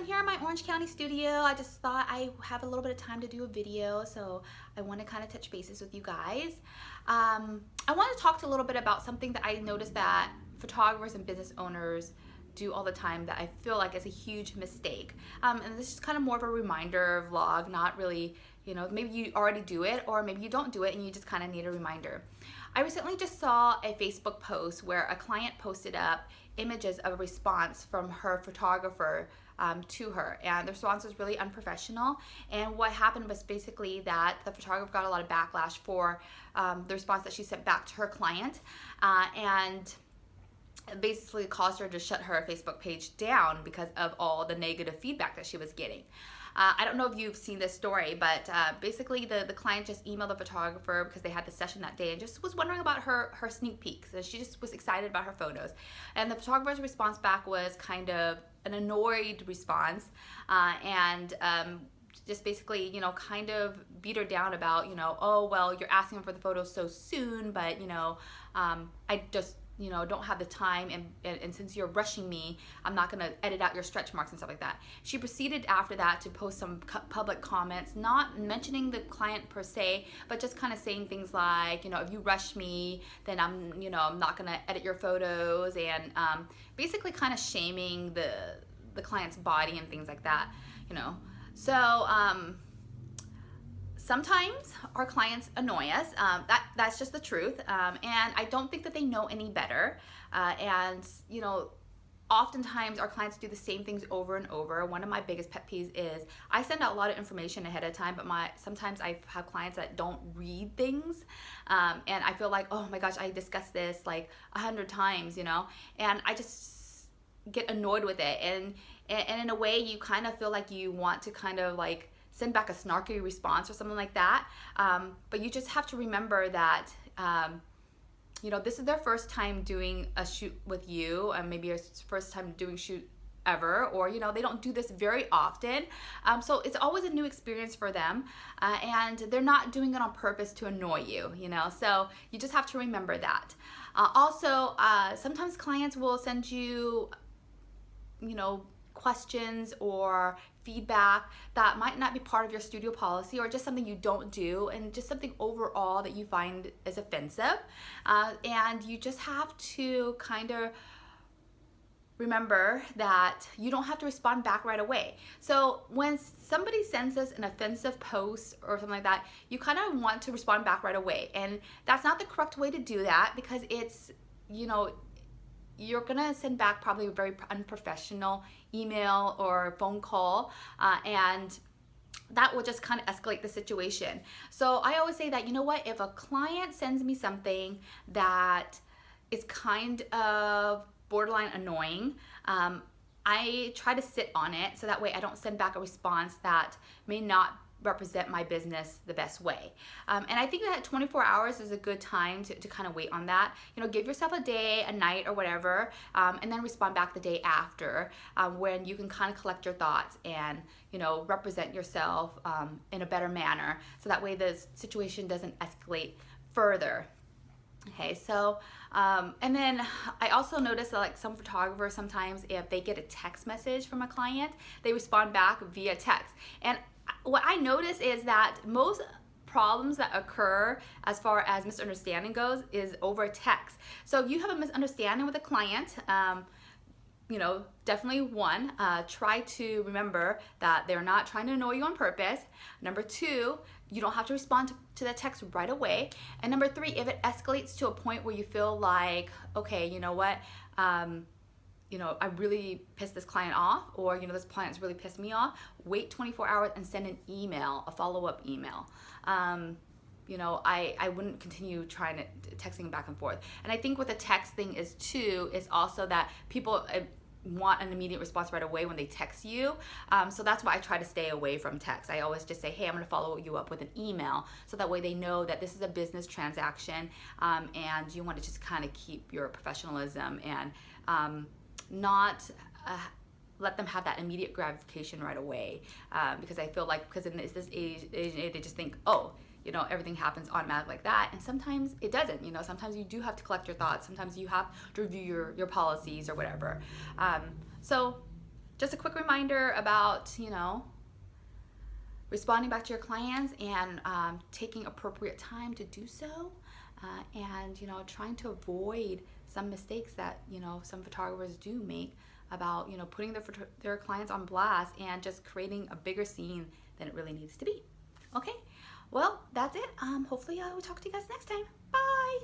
I'm here in my Orange County studio. I just thought I have a little bit of time to do a video, so I want to kind of touch bases with you guys. I want to talk a little bit about something that I noticed that photographers and business owners do all the time that I feel like is a huge mistake. And this is kind of more of a reminder vlog, not really, maybe you already do it or maybe you don't do it and you just kind of need a reminder. I recently just saw a Facebook post where a client posted up images of a response from her photographer to her, and the response was really unprofessional. And what happened was basically that the photographer got a lot of backlash for the response that she sent back to her client, and basically caused her to shut her Facebook page down because of all the negative feedback that she was getting. I don't know if you've seen this story, but basically the client just emailed the photographer because they had the session that day and just was wondering about her sneak peeks. And she just was excited about her photos. And the photographer's response back was kind of an annoyed response, and just basically, kind of beat her down about, oh, well, you're asking for the photos so soon, but, I just don't have the time, and since you're rushing me, I'm not going to edit out your stretch marks and stuff like that. She proceeded after that to post some public comments, not mentioning the client per se, but just kind of saying things like, if you rush me, then I'm not going to edit your photos, and basically kind of shaming the client's body and things like that, So, sometimes our clients annoy us. That's just the truth, and I don't think that they know any better. And oftentimes our clients do the same things over and over. One of my biggest pet peeves is I send out a lot of information ahead of time, but sometimes I have clients that don't read things, and I feel like, oh my gosh, I discussed this like 100 times, and I just get annoyed with it. And in a way, you kind of feel like you want to kind of like send back a snarky response or something like that, but you just have to remember that this is their first time doing a shoot with you, and maybe your first time doing shoot ever, or they don't do this very often, so it's always a new experience for them, and they're not doing it on purpose to annoy you, so you just have to remember that. Also, sometimes clients will send you questions or feedback that might not be part of your studio policy, or just something you don't do, and just something overall that you find is offensive, and you just have to kind of remember that you don't have to respond back right away. So when somebody sends us an offensive post or something like that, you kind of want to respond back right away, and that's not the correct way to do that, because it's you're gonna send back probably a very unprofessional email or phone call, and that will just kind of escalate the situation. So I always say that, if a client sends me something that is kind of borderline annoying, I try to sit on it, so that way I don't send back a response that may not represent my business the best way. And I think that 24 hours is a good time to kind of wait on that. Give yourself a day, a night, or whatever, and then respond back the day after, when you can kind of collect your thoughts and represent yourself in a better manner, so that way the situation doesn't escalate further. Okay, so and then I also noticed that like some photographers, sometimes if they get a text message from a client, they respond back via text. And what I notice is that most problems that occur as far as misunderstanding goes is over text. So if you have a misunderstanding with a client, definitely one, try to remember that they're not trying to annoy you on purpose. Number two, you don't have to respond to that text right away. And number three, if it escalates to a point where you feel like, okay, you know what, I really pissed this client off, or this client's really pissed me off, wait 24 hours and send an email, a follow-up email. I wouldn't continue texting back and forth. And I think what the text thing is too, is also that people want an immediate response right away when they text you. So that's why I try to stay away from text. I always just say, hey, I'm going to follow you up with an email, so that way they know that this is a business transaction, and you want to just kind of keep your professionalism and not let them have that immediate gratification right away, because I feel like, because in this age they just think, oh, everything happens automatically like that, and sometimes it doesn't. Sometimes you do have to collect your thoughts, sometimes you have to review your policies or whatever. So just a quick reminder about, responding back to your clients and taking appropriate time to do so, and trying to avoid some mistakes that some photographers do make about putting their clients on blast and just creating a bigger scene than it really needs to be. Okay, well, that's it. Hopefully I will talk to you guys next time. Bye.